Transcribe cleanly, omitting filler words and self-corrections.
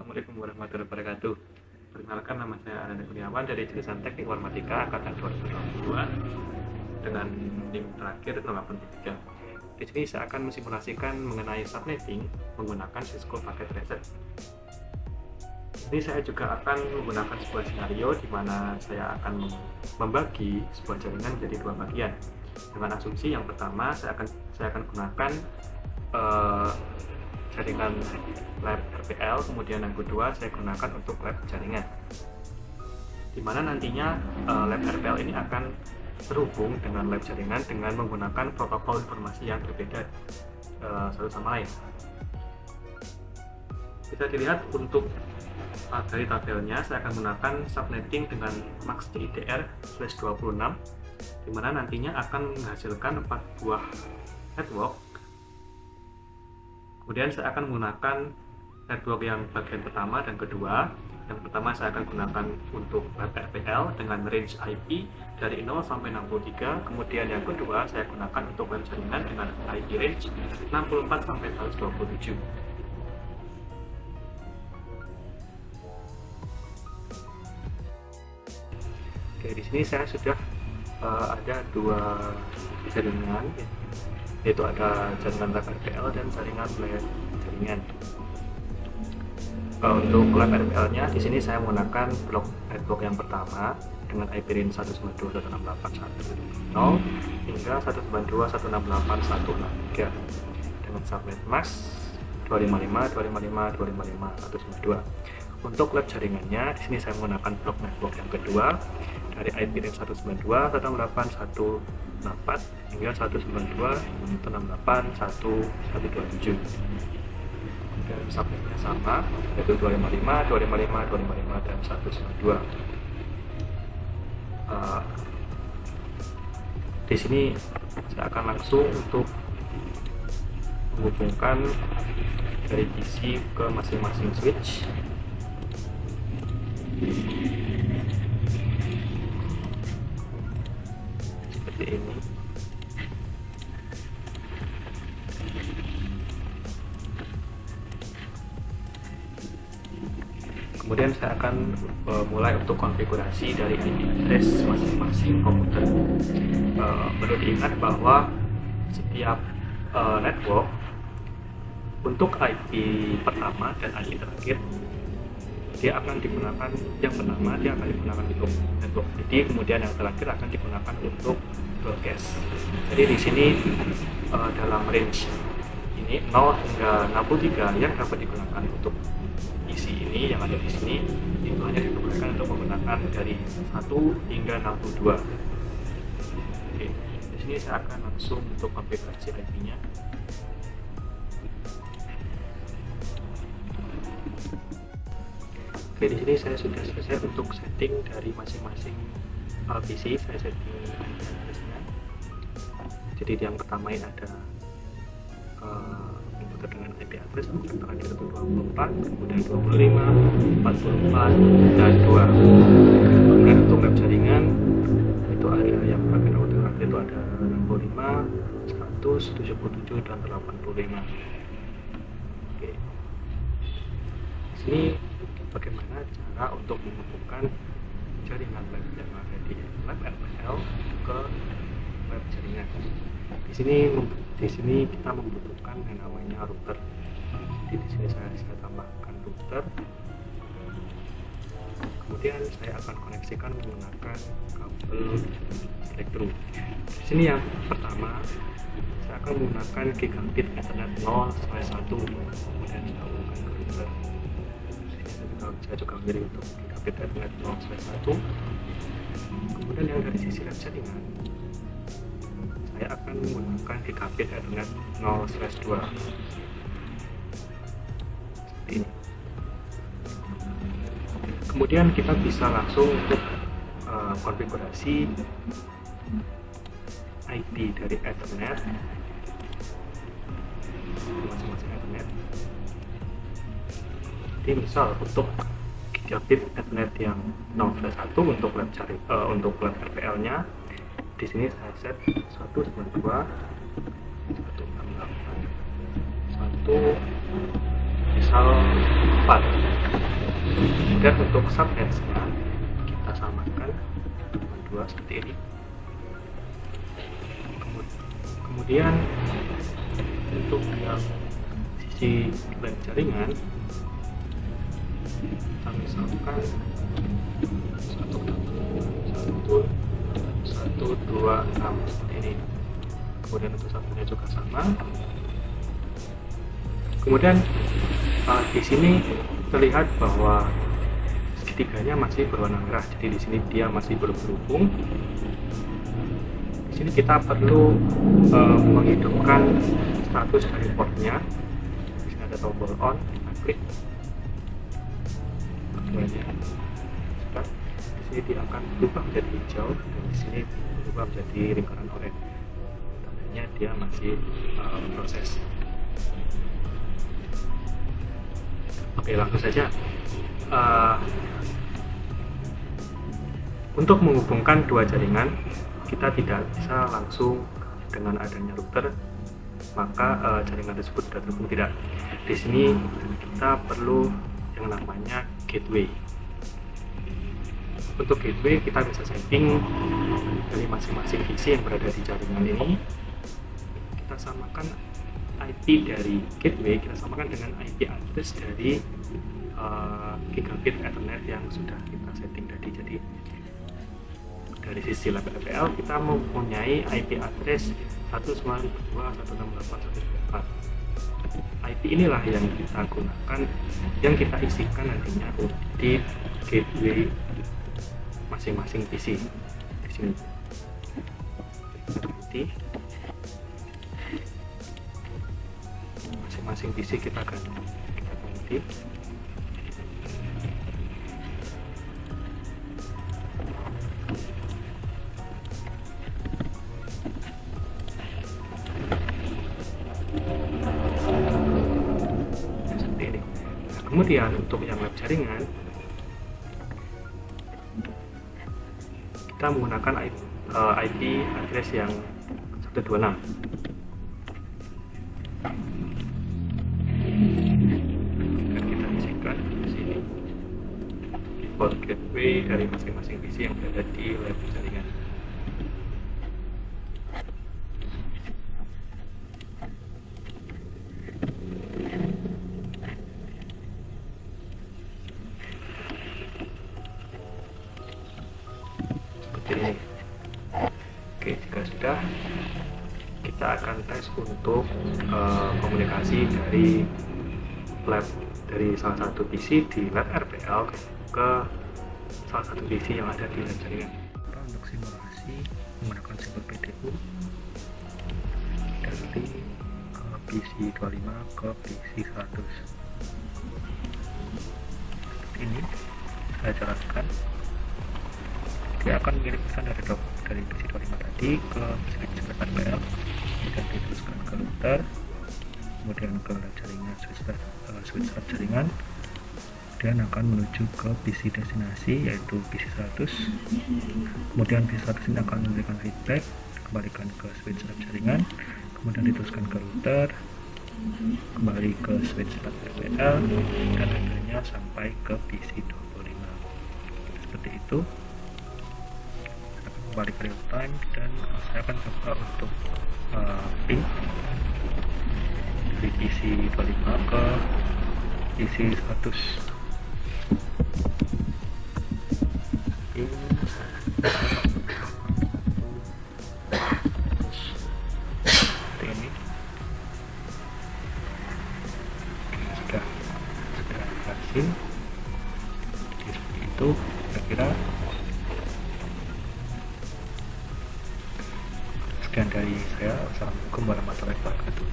Assalamualaikum warahmatullahi wabarakatuh. Perkenalkan, nama saya Ananda Kurniawan dari jurusan Teknik Informatika angkatan 2022 dengan NIM terakhir 83. Di sini saya akan mensimulasikan mengenai subnetting menggunakan Cisco Packet Tracer. Ini saya juga akan menggunakan sebuah scenario di mana saya akan membagi sebuah jaringan menjadi dua bagian. Dengan asumsi yang pertama saya akan gunakan jaringan lab RPL, kemudian yang kedua saya gunakan untuk lab jaringan, dimana nantinya lab RPL ini akan terhubung dengan lab jaringan dengan menggunakan protokol informasi yang berbeda satu sama lain. Bisa dilihat untuk dari tabelnya, saya akan menggunakan subnetting dengan max CIDR/26, dimana nantinya akan menghasilkan 4 buah network. Kemudian saya akan menggunakan network yang bagian pertama dan kedua. Yang pertama saya akan gunakan untuk lab RPL dengan range IP dari 0 sampai 63. Kemudian yang kedua saya gunakan untuk lab jaringan dengan IP range 64 sampai 127. Oke, di sini saya sudah ada dua jaringan, yaitu ada jaringan lab RPL dan jaringan lab jaringan. Untuk lab RPL-nya di sini saya menggunakan blok network yang pertama dengan IP range 192.168.1.0 hingga 192.168.163 dengan subnet max 255, 255, 255, 192. Untuk lab jaringannya di sini saya menggunakan blok network yang kedua dari IP range 192.168.1.4 hingga 192.168.1.127. Dan subnetnya sama, yaitu 255, 255, 255, dan 192. Di sini saya akan langsung untuk menghubungkan dari PC ke masing-masing switch. Seperti ini. Kemudian saya akan mulai untuk konfigurasi dari IP address masing-masing komputer. Perlu diingat bahwa setiap network untuk IP pertama dan IP terakhir dia akan digunakan, yang pertama dia akan digunakan untuk network, jadi kemudian yang terakhir akan digunakan untuk broadcast. Jadi di sini dalam range ini 0 hingga 63 yang dapat digunakan untuk isi ini yang ada di sini itu hanya diperbolehkan untuk menggunakan dari 1 hingga 62. Oke, di sini saya akan langsung untuk konfigurasi IP-nya. Oke, di sini saya sudah selesai untuk setting dari masing-masing PC. Saya setting IP-nya. Jadi yang pertama ini ada komputer dengan IP address terakhir itu 24, kemudian 25, 44, dan 2. Kemudian untuk lab jaringan itu ada yang bagian terakhir itu ada 65, 100, 77, dan 85. Oke. Di sini bagaimana cara untuk menghubungkan jaringan lab yang ada di lab RPL ke lab jaringan. Di sini kita membutuhkan yang namanya router. Jadi di sini saya tambahkan router. Kemudian saya akan koneksikan menggunakan kabel elektro. Di sini yang pertama saya akan menggunakan gigabit Ethernet 0/1. Kemudian saya hubungkan ke router. Saya juga memilih untuk gigabit Ethernet 0/1. Kemudian yang dari sisi lab jaringan saya akan menggunakan gigabit Ethernet 0/2 seperti ini. Kemudian kita bisa langsung untuk konfigurasi IP dari Ethernet masing-masing Ethernet. Jadi misal untuk gigabit Ethernet yang 0/1 untuk lab untuk lab RPL-nya, di sini saya set 192.168.1.1 misal 4. Kemudian untuk subnetsnya kita samakan dengan 2 seperti ini. Kemudian untuk yang sisi LAN jaringan kita misalkan 1.2.6 seperti ini. Kemudian untuk satunya juga sama. Kemudian di sini terlihat bahwa segitiganya masih berwarna merah, jadi di sini dia masih belum terhubung. Di sini kita perlu menghidupkan status dari portnya. Di sini ada tombol on, kita klik. Kemudian sudah, di sini dia akan berubah menjadi hijau dan di sini berubah menjadi lingkaran oranye. Tandanya dia masih proses. Oke, langsung saja. Untuk menghubungkan dua jaringan, kita tidak bisa langsung dengan adanya router, maka jaringan tersebut tidak terhubung. Tidak. Di sini kita perlu yang namanya gateway. Untuk gateway kita bisa setting dari masing-masing PC yang berada di jaringan ini. Kita samakan IP dari gateway, kita samakan dengan IP address dari gigabit Ethernet yang sudah kita setting tadi. Jadi dari sisi lab RPL kita mempunyai IP address 192.168.1.4. IP inilah yang kita gunakan, yang kita isikan nantinya di gateway masing-masing PC. Di sini nanti masing-masing PC kita ganti. Seperti ini. Nah, kemudian untuk yang lab jaringan kita menggunakan IP address yang 126. Default gateway dari masing-masing PC yang berada di lab jaringan. Seperti ini. Oke, jika sudah, kita akan tes untuk komunikasi dari lab dari salah satu PC di lab RPL ke salah satu PC yang ada di lab jaringan. Untuk simulasi menggunakan simbol PDU dari PC 25 ke PC 100. Ini saya jalankan, dia akan mengirimkan dari PC 25 tadi ke switch RPL dan diteruskan ke router, kemudian ke lab jaringan, switch lab jaringan, dan akan menuju ke PC destinasi yaitu PC 100. Kemudian PC 100 ini akan memberikan feedback, kembalikan ke switch lab jaringan, kemudian diteruskan ke router, kembali ke switch lab RPL, dan akhirnya sampai ke PC 25. Seperti itu. Saya akan kembali ke real time dan saya akan coba untuk ping dari PC 25 ke PC 100. Seperti ini. Sudah berhasil. Jadi seperti itu kira-kira. Sekian dari saya. Assalamualaikum warahmatullahi wabarakatuh.